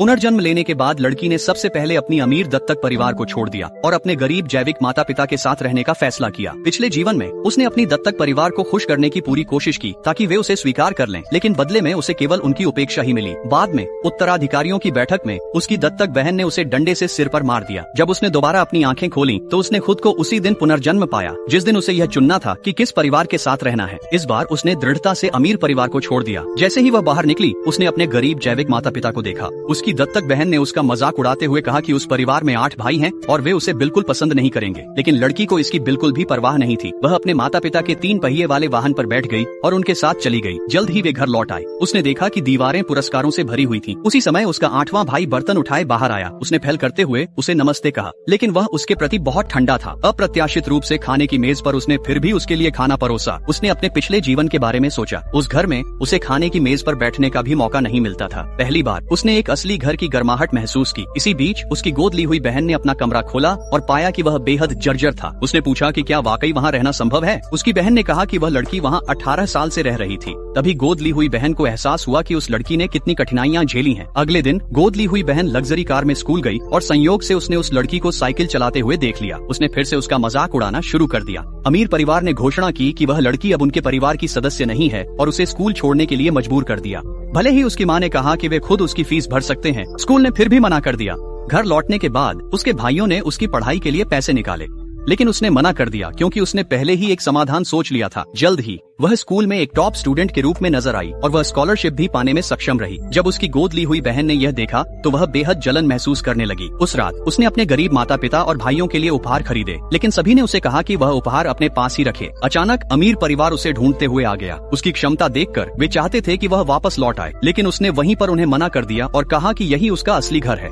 पुनर्जन्म लेने के बाद लड़की ने सबसे पहले अपनी अमीर दत्तक परिवार को छोड़ दिया और अपने गरीब जैविक माता पिता के साथ रहने का फैसला किया। पिछले जीवन में उसने अपनी दत्तक परिवार को खुश करने की पूरी कोशिश की ताकि वे उसे स्वीकार कर लें, लेकिन बदले में उसे केवल उनकी उपेक्षा ही मिली। बाद में उत्तराधिकारियों की बैठक में उसकी दत्तक बहन ने उसे डंडे से सिर पर मार दिया। जब उसने दोबारा अपनी आंखें खोली तो उसने खुद को उसी दिन पुनर्जन्म पाया जिस दिन उसे यह चुनना था कि किस परिवार के साथ रहना है। इस बार उसने दृढ़ता से अमीर परिवार को छोड़ दिया। जैसे ही वह बाहर निकली उसने अपने गरीब जैविक माता पिता को देखा। उसकी दत्तक बहन ने उसका मजाक उड़ाते हुए कहा कि उस परिवार में 8 भाई हैं और वे उसे बिल्कुल पसंद नहीं करेंगे, लेकिन लड़की को इसकी बिल्कुल भी परवाह नहीं थी। वह अपने माता पिता के 3 पहिए वाले वाहन पर बैठ गई और उनके साथ चली गई। जल्द ही वे घर लौट आए। उसने देखा कि दीवारें पुरस्कारों से भरी हुई थीं। उसी समय उसका 8वां भाई बर्तन उठाए बाहर आया। उसने फैल करते हुए उसे नमस्ते कहा, लेकिन वह उसके प्रति बहुत ठंडा था। अप्रत्याशित रूप से खाने की मेज पर उसने फिर भी उसके लिए खाना परोसा। उसने अपने पिछले जीवन के बारे में सोचा। उस घर में उसे खाने की मेज पर बैठने का भी मौका नहीं मिलता था। पहली बार उसने एक असली घर की गर्माहट महसूस की। इसी बीच उसकी गोद ली हुई बहन ने अपना कमरा खोला और पाया कि वह बेहद जर्जर था। उसने पूछा कि क्या वाकई वहाँ रहना संभव है। उसकी बहन ने कहा कि वह लड़की वहाँ 18 साल से रह रही थी। तभी गोद ली हुई बहन को एहसास हुआ कि उस लड़की ने कितनी कठिनाइयाँ झेली हैं। अगले दिन गोद ली हुई बहन लग्जरी कार में स्कूल गई और संयोग से उसने उस लड़की को साइकिल चलाते हुए देख लिया। उसने फिर से उसका मजाक उड़ाना शुरू कर दिया। अमीर परिवार ने घोषणा की कि वह लड़की अब उनके परिवार की सदस्य नहीं है और उसे स्कूल छोड़ने के लिए मजबूर कर दिया। भले ही उसकी माँ ने कहा कि वे खुद उसकी फीस भर सकते हैं, स्कूल ने फिर भी मना कर दिया। घर लौटने के बाद उसके भाइयों ने उसकी पढ़ाई के लिए पैसे निकाले, लेकिन उसने मना कर दिया क्योंकि उसने पहले ही एक समाधान सोच लिया था। जल्द ही वह स्कूल में एक टॉप स्टूडेंट के रूप में नजर आई और वह स्कॉलरशिप भी पाने में सक्षम रही। जब उसकी गोद ली हुई बहन ने यह देखा तो वह बेहद जलन महसूस करने लगी। उस रात उसने अपने गरीब माता पिता और भाइयों के लिए उपहार खरीदे, लेकिन सभी ने उसे कहा कि वह उपहार अपने पास ही रखे। अचानक अमीर परिवार उसे ढूंढते हुए आ गया। उसकी क्षमता देखकर वे चाहते थे कि वह वापस लौट आए, लेकिन उसने वहीं पर उन्हें मना कर दिया और कहा कि यही उसका असली घर है।